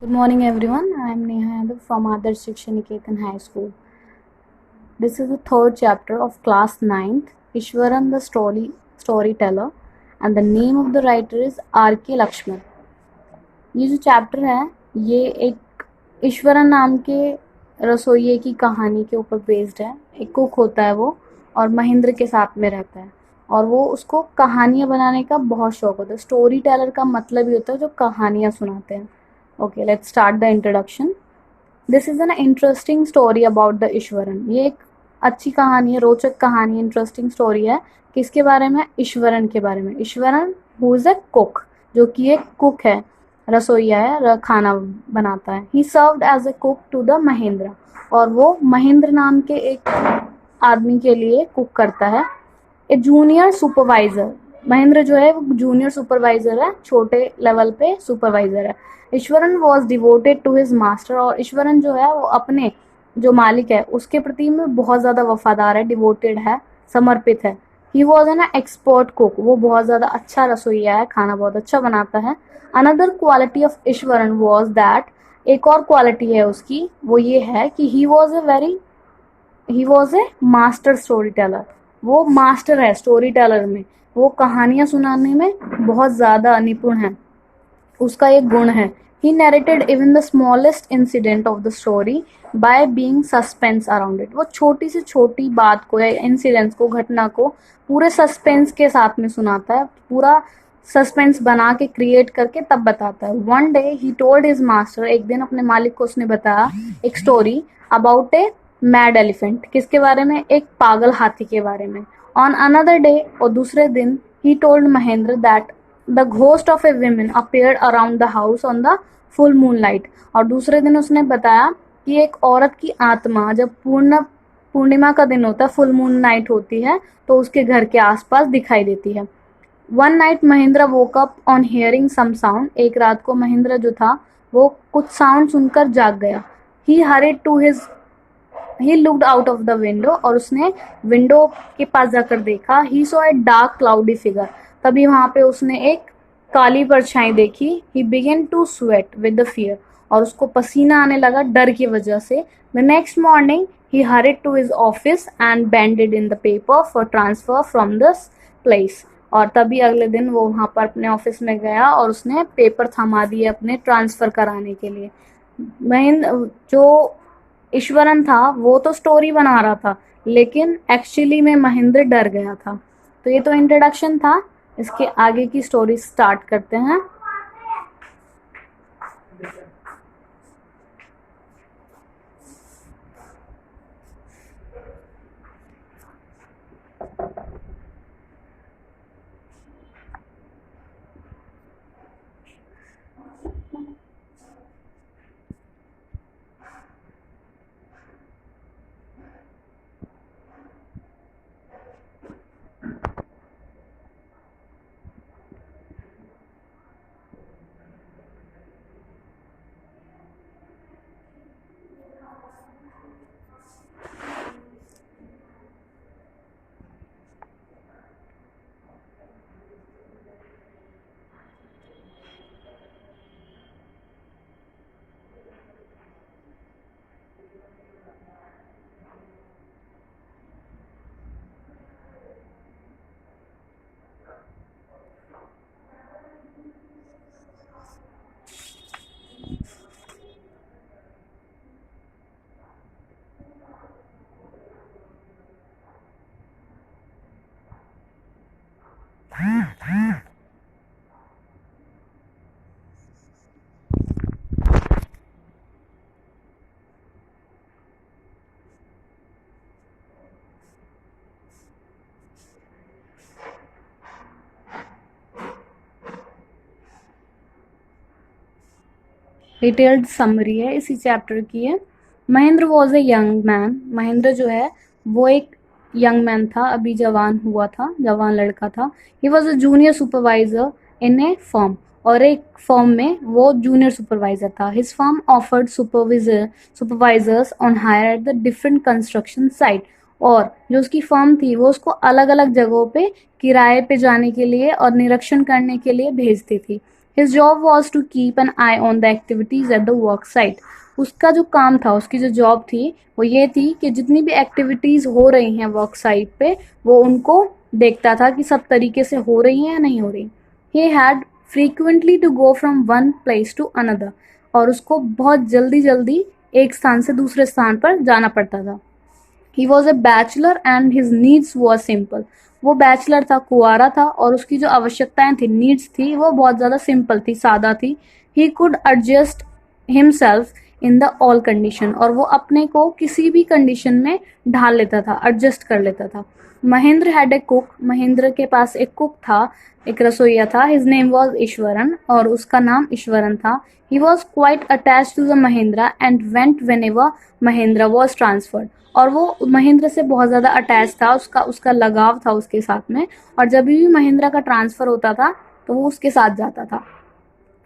Good morning, everyone. I am Neha Yadav from Adarsh Shiksha Niketan High School. This is the third chapter of class ninth, Ishwaran the storyteller, and the name of the writer is R.K. Lakshman. ये जो chapter है ये एक ईश्वरन नाम के रसोइये की कहानी के ऊपर बेस्ड है। एक कुक होता है वो और महेंद्र के साथ में रहता है और वो उसको कहानियाँ बनाने का बहुत शौक होता है। स्टोरी टेलर का मतलब ही होता है जो कहानियाँ सुनाते हैं। Okay, let's start the introduction. This is an interesting story about the Eswaran. ये एक अच्छी कहानी है, रोचक कहानी, इंटरेस्टिंग स्टोरी है। किसके बारे में? ईश्वरन के बारे में। Eswaran who is a cook, जो कि एक कुक है, रसोइया है, खाना बनाता है। He served as a cook to the Mahendra, और वो महेंद्र नाम के एक आदमी के लिए कुक करता है। ए जूनियर सुपरवाइजर, महेंद्र जो है वो जूनियर सुपरवाइजर है, छोटे लेवल पे सुपरवाइजर है। Iswaran was devoted to his master, और ईश्वरन जो है वो अपने जो मालिक है उसके प्रति में बहुत ज़्यादा वफादार है, डिवोटेड है, समर्पित है। He was an expert cook, वो बहुत ज़्यादा अच्छा रसोइया है, खाना बहुत अच्छा बनाता है। Another quality of Eswaran was that, एक और क्वालिटी है उसकी, वो ये है कि he was a master story teller. वो मास्टर है स्टोरी टेलर में, वो कहानियां सुनाने में बहुत ज़्यादा निपुण है, उसका एक गुण है। ही narrated even the smallest incident of the story by being suspense around it. वो छोटी से छोटी बात को या इंसिडेंट्स को, घटना को पूरे सस्पेंस के साथ में सुनाता है, पूरा सस्पेंस बना के क्रिएट करके तब बताता है। One day he told his master, एक दिन अपने मालिक को उसने बताया एक story about a mad elephant. किसके बारे में? एक पागल हाथी के बारे में। ऑन अनदर डे, और दूसरे दिन, he told Mahendra that the ghost of A women appeared around the house on the full moonlight. और दूसरे दिन उसने बताया कि एक औरत की आत्मा जब पूर्णिमा का दिन होता है, फुल मून नाइट होती है, तो उसके घर के आसपास दिखाई देती है। One night Mahendra woke up on hearing some sound, एक रात को महेंद्र जो था वो कुछ साउंड सुनकर जाग गया। He hurried to his he looked out of the window, और उसने विंडो के पास जाकर देखा। He saw a dark cloudy figure, तभी वहां पे उसने एक काली परछाई देखी। He began to sweat with the fear, और उसको पसीना आने लगा डर की वजह से। The next morning he hurried to his office and handed in the paper for transfer from this place, और तभी अगले दिन वो वहां पर अपने ऑफिस में गया और उसने पेपर थमा दिए अपने ट्रांसफर कराने के लिए। महेंद्र जो ईश्वरन था वो तो स्टोरी बना रहा था, लेकिन एक्चुअली में महेंद्र डर गया था। तो ये तो इंट्रोडक्शन था, इसके आगे की स्टोरी स्टार्ट करते हैं। डिटेल्ड समरी है इसी चैप्टर की है। Mahendra was a young man, Mahendra जो है वो एक यंग मैन था, अभी जवान हुआ था, जवान लड़का था। He was a junior supervisor in a firm, और एक फर्म में वो जूनियर सुपरवाइजर था। His firm offered supervisors on hire at the different construction site, और जो उसकी फर्म थी वो उसको अलग अलग जगहों पे किराए पे जाने के लिए और निरीक्षण करने के लिए भेजती थी। His job was to keep an eye on the activities at the work site. उसका जो काम था, उसकी जो जॉब थी वो ये थी कि जितनी भी एक्टिविटीज हो रही हैं वर्क साइट पे वो उनको देखता था कि सब तरीके से हो रही हैं या नहीं हो रही. He had frequently to go from one place to another. और उसको बहुत जल्दी जल्दी एक स्थान से दूसरे स्थान पर जाना पड़ता था. He was a bachelor and his needs were simple. वो बैचलर था, कुंवारा था और उसकी जो आवश्यकताएं थी, नीड्स थी, वो बहुत ज़्यादा सिंपल थी, सादा थी. He could adjust himself in the all condition. और वो अपने को किसी भी कंडीशन में ढाल लेता था, एडजस्ट कर लेता था. Mahendra had a cook. Mahendra के पास एक कुक था, एक रसोइया था. हिज नेम वॉज ईश्वरन और उसका नाम ईश्वरन था. He was quite attached to the Mahindra and went whenever Mahindra was transferred. और वो महेंद्र से बहुत ज़्यादा अटैच था, उसका लगाव था उसके साथ में. और जब भी महेंद्र का ट्रांसफ़र होता था तो वो उसके साथ जाता था.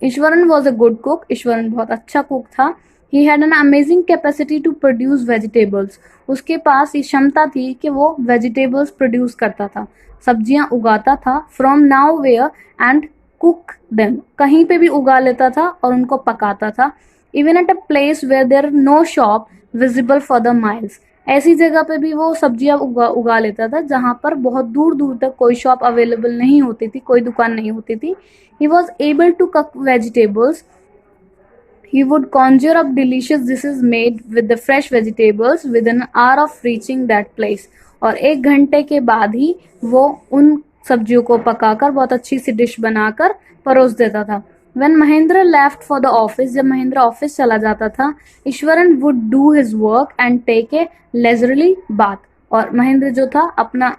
Iswaran was a good cook. Iswaran बहुत अच्छा कुक था. He had an amazing capacity to produce vegetables. उसके पास ये क्षमता थी कि वो वेजिटेबल्स प्रोड्यूस करता था, सब्जियां उगाता था. From nowhere and cook them. कहीं पे भी उगा लेता था और उनको पकाता था. Even at a place where there no shop visible for the miles. ऐसी जगह पे भी वो सब्जियां उगा लेता था जहां पर बहुत दूर दूर तक कोई शॉप अवेलेबल नहीं होती थी, कोई दुकान नहीं होती थी. He was able to cook vegetables. He would conjure up delicious dishes made with the fresh vegetables within an hour of reaching that place. और 1 घंटे के बाद ही वो उन सब्जियों को पकाकर बहुत अच्छी सी डिश बनाकर परोस देता था. When Mahendra left for the office, जब महेंद्र ऑफिस चला जाता था, Eswaran would do his work and take a leisurely bath. और महेंद्र जो था अपना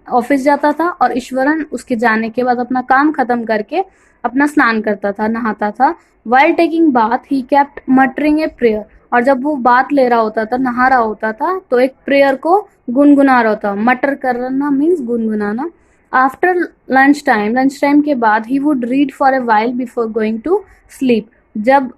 ऑफिस जाता था और ईश्वरन उसके जाने के बाद अपना काम खत्म करके अपना स्नान करता था, नहाता था. While taking bath, he kept muttering a prayer. और जब वो बात ले रहा होता था, नहा रहा होता था, तो एक प्रेयर को गुनगुना रहा होता. मटर करना मीन्स गुनगुनाना. आफ्टर लंच टाइम के बाद he would read for a while before going to sleep. जब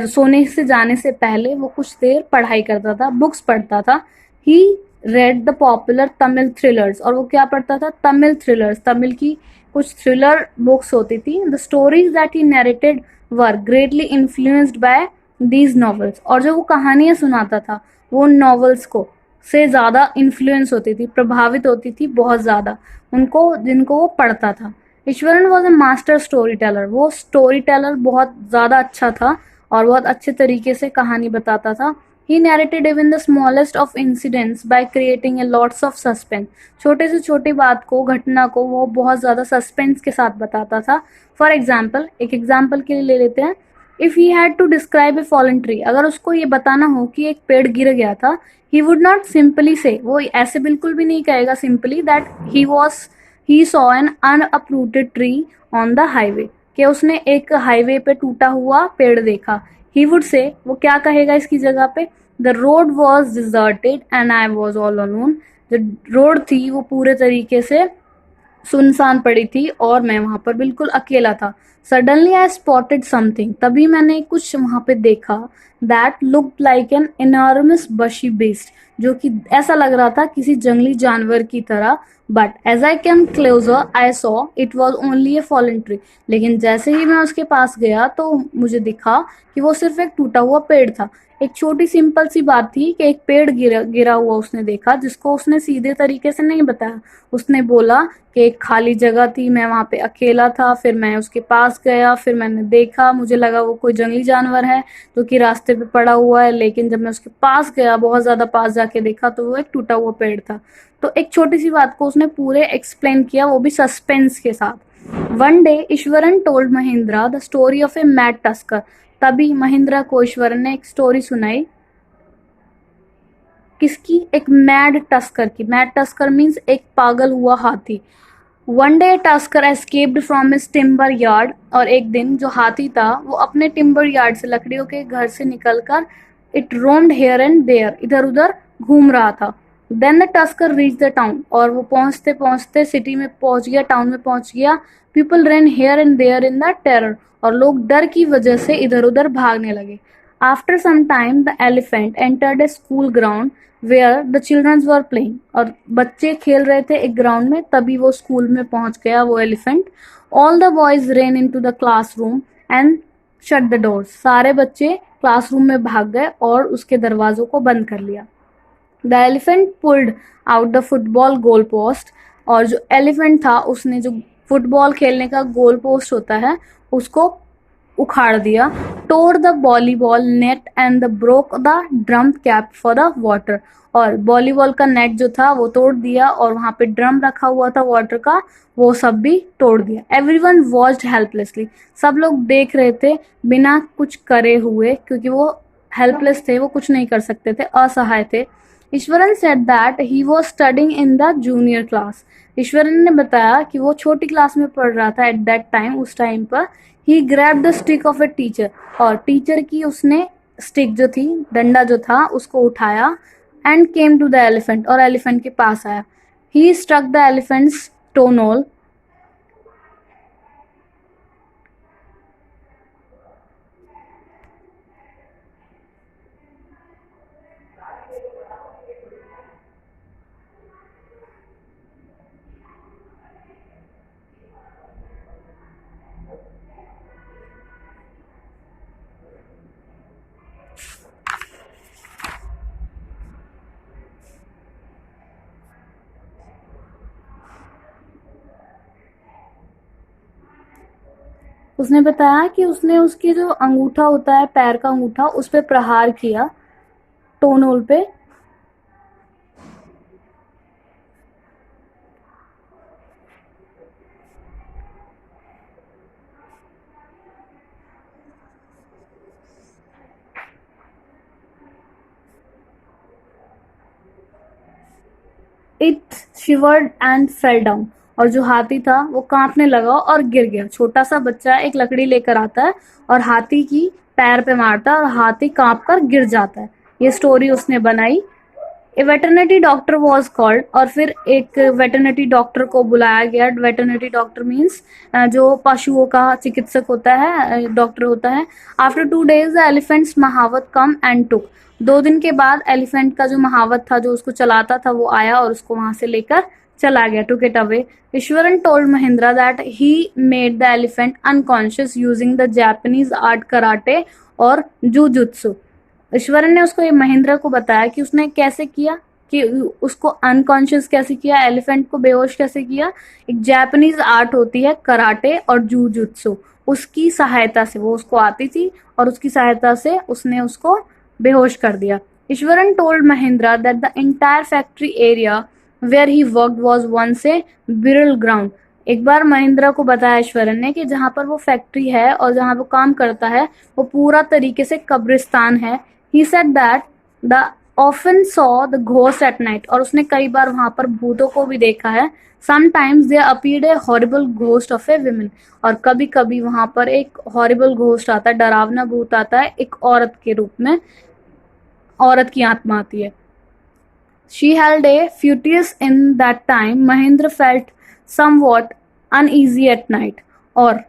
सोने से जाने से पहले वो कुछ देर पढ़ाई करता था, बुक्स पढ़ता था. He read the popular Tamil thrillers. और वो क्या पढ़ता था? तमिल थ्रिलर्स. तमिल की कुछ थ्रिलर बुक्स होती थी. The stories that he narrated were greatly influenced by these novels. और जो वो कहानियां सुनाता था वो नॉवेल्स को से ज़्यादा इन्फ्लुएंस होती थी, प्रभावित होती थी बहुत ज़्यादा उनको, जिनको वो पढ़ता था. Iswaran was a master story teller. वो स्टोरी टेलर बहुत ज़्यादा अच्छा था और बहुत अच्छे तरीके से कहानी बताता था. He narrated even the smallest of incidents by creating a lots of suspense. छोटे से छोटी बात को, घटना को वो बहुत ज़्यादा सस्पेंस के साथ बताता था. फॉर एग्जाम्पल, एक एग्जाम्पल के लिए ले लेते हैं. If he had to describe a fallen tree. अगर उसको ये बताना हो कि एक पेड़ गिर गया था, ही वुड नॉट सिंपली से, वो ऐसे बिल्कुल भी नहीं कहेगा simply, that he saw an uprooted tree on the highway, कि उसने एक हाईवे पे टूटा हुआ पेड़ देखा. ही वुड से, वो क्या कहेगा इसकी जगह पे? The road was deserted and I was all alone. जो रोड थी वो पूरे तरीके से सुनसान पड़ी थी और मैं वहां पर बिल्कुल अकेला था. Suddenly I spotted something. तभी मैंने कुछ वहां पे देखा. That looked like an enormous बशी बीस्ट. जो कि ऐसा लग रहा था किसी जंगली जानवर की तरह. But as I came closer I saw it was only a fallen tree. लेकिन जैसे ही मैं उसके पास गया तो मुझे दिखा कि वो सिर्फ एक टूटा हुआ पेड़ था. एक छोटी सिंपल सी बात थी कि एक पेड़ गिरा हुआ उसने देखा, जिसको उसने सीधे तरीके से नहीं बताया. उसने बोला कि एक खाली जगह थी, मैं वहाँ पे अकेला था, फिर मैं उसके पास गया, फिर मैंने देखा, मुझे लगा वो कोई जंगली जानवर है जो कि रास्ते पे पड़ा हुआ है. लेकिन जब मैं उसके पास गया, बहुत ज़्यादा पास जाके देखा, तो वो एक टूटा हुआ पेड़ था. तो एक छोटी सी बात को उसने पूरे एक्सप्लेन किया, वो भी सस्पेंस के साथ. One day Eswaran told Mahindra the story of a mad tusker. तभी महेंद्रा को ईश्वरन ने एक स्टोरी सुनाई. किसकी? एक मैड टस्कर की. मैड टस्कर मीन्स एक पागल हुआ हाथी. One day tusker escaped from his timber yard. और एक दिन जो हाथी था वो अपने टिम्बर यार्ड से, लकड़ियों के घर से निकलकर, it roamed here and there, इधर उधर घूम रहा था. Then the tusker reach the town. और वो पहुंचते पहुंचते सिटी में पहुंच गया, टाउन में पहुंच गया. People run here and there in the terror. और लोग डर की वजह से इधर उधर भागने लगे. After some time, the elephant entered a school ground where the children were playing. और बच्चे खेल रहे थे एक ग्राउंड में, तभी वो स्कूल में पहुंच गया वो elephant. All the boys ran into the classroom and shut the doors. सारे बच्चे क्लासरूम में भाग गए और उसके दरवाजों को बंद कर लिया. The elephant pulled out the football goal post. और जो एलिफेंट था उसने जो फुटबॉल खेलने का गोल पोस्ट होता है उसको उखाड़ दिया. tore the volleyball net and broke the drum cap for the water. और वॉलीबॉल का नेट जो था वो तोड़ दिया और वहां पे ड्रम रखा हुआ था वाटर का वो सब भी तोड़ दिया. Everyone watched helplessly. सब लोग देख रहे थे बिना कुछ करे हुए, क्योंकि वो हेल्पलेस थे, वो कुछ नहीं कर सकते थे, असहाय थे. Eswaran said that he was studying in the junior class. Eswaran ने बताया कि वो छोटी क्लास में पढ़ रहा था एट दैट टाइम, उस टाइम पर. He grab the stick of a teacher. और टीचर की उसने स्टिक जो थी, डंडा जो था, उसको उठाया. And came to the elephant. और एलिफेंट के पास आया. He struck the elephant's toenail. उसने बताया कि उसने उसकी जो अंगूठा होता है, पैर का अंगूठा, उस पे प्रहार किया, टोनोल पे. It शिवर्ड and fell down. और जो हाथी था वो कांपने लगा और गिर गया. छोटा सा बच्चा एक लकड़ी लेकर आता है और हाथी की पैर पे मारता है और हाथी कांप कर गिर जाता है. ये स्टोरी उसने बनाई. ए वेटरनरी डॉक्टर वॉज कॉल्ड. और फिर एक वेटरनरी डॉक्टर को बुलाया गया. वेटरनरी डॉक्टर मीन्स जो पशुओं का चिकित्सक होता है, डॉक्टर होता है. आफ्टर 2 days द एलिफेंट्स महावत कम एंड टुक. 2 दिन के बाद एलिफेंट का जो महावत था, जो उसको चलाता था, वो आया और उसको वहां से लेकर चला गया. Took it away. Eswaran told Mahindra that he made the elephant unconscious using the Japanese art karate और जुजुत्सु. ईश्वरन ने उसको, ये महेंद्र को बताया कि उसने कैसे किया, कि उसको अनकॉन्शियस कैसे किया, एलिफेंट को बेहोश कैसे किया. एक जापानीज आर्ट होती है कराटे और जूजुत्सु, उसकी सहायता से, वो उसको आती थी और उसकी सहायता से उसने उसको बेहोश कर दिया. Eshwaran told Mahendra that the entire factory area where he worked was once a burial ground. एक बार महेंद्र को बताया ईश्वरन ने कि जहां पर वो फैक्ट्री है और जहां वो काम करता है वो पूरा तरीके से कब्रिस्तान है. He said that the often saw the ghost at night. और उसने कई बार वहां पर भूतों को भी देखा है. Sometimes there appeared a horrible ghost of a woman. और कभी कभी वहां पर एक horrible ghost आता है, डरावना भूत आता है एक औरत के रूप में, औरत की आत्मा आती है. She held a fetus in that time. Mahendra felt somewhat uneasy at night. और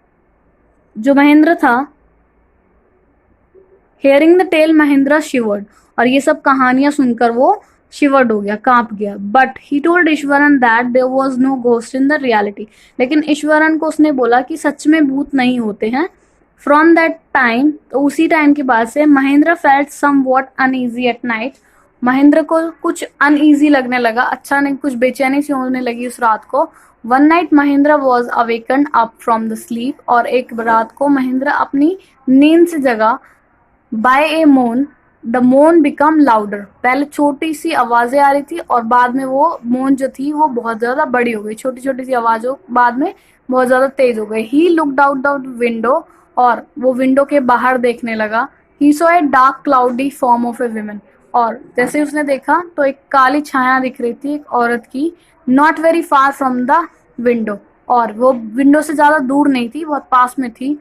जो महेंद्र था, hearing the tale Mahendra shivered. और ये सब कहानियां सुनकर वो शिवर्ड हो गया, कांप गया. But he told Iswaran that there was no ghost in the reality. लेकिन ईश्वरन को उसने बोला कि सच में भूत नहीं होते हैं. फ्रॉम दैट टाइम, तो उसी टाइम के बाद से Mahendra felt somewhat uneasy at night. Mahendra को कुछ अनईजी लगने लगा, अच्छा नहीं, कुछ बेचैनी सी होने लगी उस रात को. One night Mahendra was awakened up from the sleep. और एक रात को महेंद्र अपनी नींद से जगा. बाय ए मोन. द मोन बिकम लाउडर. पहले छोटी सी आवाजें आ रही थी और बाद में वो मोन जो थी वो बहुत ज्यादा बड़ी हो गई. छोटी छोटी सी आवाजों बाद में बहुत ज्यादा तेज हो गई. ही लुक्ड आउट द विंडो. और वो विंडो के बाहर देखने लगा. ही saw a dark cloudy form of A women. और जैसे उसने देखा तो एक काली छाया दिख रही थी एक औरत की. Not very far from the window. और वो विंडो से ज्यादा दूर नहीं थी, बहुत पास में थी.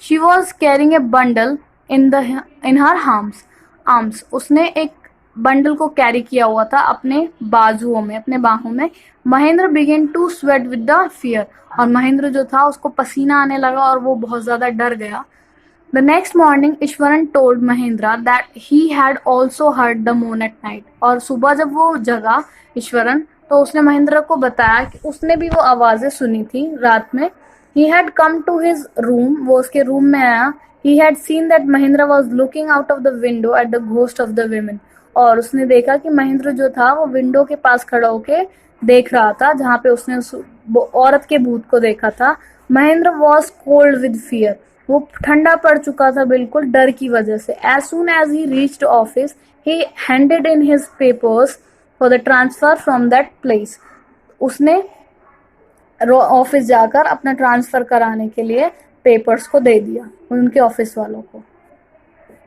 She was carrying a bundle in her arms. उसने एक बंडल को कैरी किया हुआ था अपने बाजुओं में, अपने बाहों में. Mahendra began to sweat with the fear. और महेंद्र जो था उसको पसीना आने लगा और वो बहुत ज्यादा डर गया. The next morning, Ishwaran told Mahendra that he had also heard the moan at night. और सुबह जब वो जगा ईश्वरन, तो उसने महेंद्र को बताया कि उसने भी वो आवाजें सुनी थी रात में. He had come to his room. वो उसके रूम में आया. He had seen that Mahendra was looking out of the window at the ghost of the women. और उसने देखा कि महेंद्र जो था वो विंडो के पास खड़ा होके देख रहा था जहाँ पे उसने उस औरत के भूत को देखा था. Mahendra was cold with fear. वो ठंडा पड़ चुका था बिल्कुल डर की वजह से. As soon as he reached office, he handed in his papers for the transfer from that place. उसने ऑफिस जाकर अपना ट्रांसफर कराने के लिए पेपर्स को दे दिया उनके ऑफिस वालों को.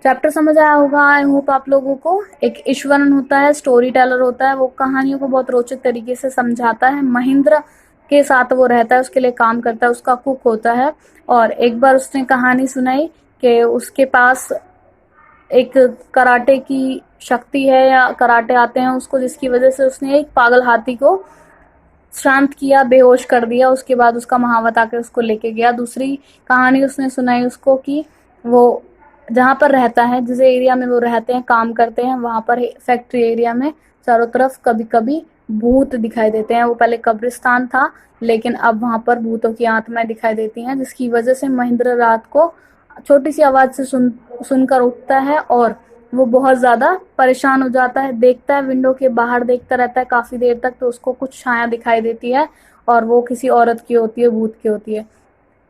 चैप्टर समझ आया होगा आई होप आप लोगों को. एक ईश्वरन होता है, स्टोरी टेलर होता है, वो कहानियों को बहुत रोचक तरीके से समझाता है. महेंद्र के साथ वो रहता है, उसके लिए काम करता है, उसका कुक होता है. और एक बार उसने कहानी सुनाई कि उसके पास एक कराटे की शक्ति है या कराटे आते हैं उसको, जिसकी वजह से उसने एक पागल हाथी को शांत किया, बेहोश कर दिया. उसके बाद उसका महावत आकर उसको लेके गया. दूसरी कहानी उसने सुनाई उसको कि वो जहाँ पर रहता है, जिस एरिया में वो रहते हैं, काम करते हैं, वहाँ पर फैक्ट्री एरिया में चारों तरफ कभी कभी भूत दिखाई देते हैं. वो पहले कब्रिस्तान था लेकिन अब वहाँ पर भूतों की आत्माएं दिखाई देती हैं, जिसकी वजह से महेंद्र रात को छोटी सी आवाज से सुनकर उठता है और वो बहुत ज्यादा परेशान हो जाता है. देखता है विंडो के बाहर, देखता रहता है काफी देर तक, तो उसको कुछ छाया दिखाई देती है और वो किसी औरत की होती है, भूत की होती है.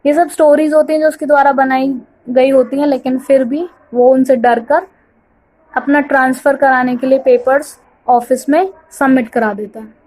ये सब स्टोरीज होती हैं जो उसके द्वारा बनाई गई होती हैं, लेकिन फिर भी वो उनसे डर कर अपना ट्रांसफर कराने के लिए पेपर्स ऑफिस में सबमिट करा देता है.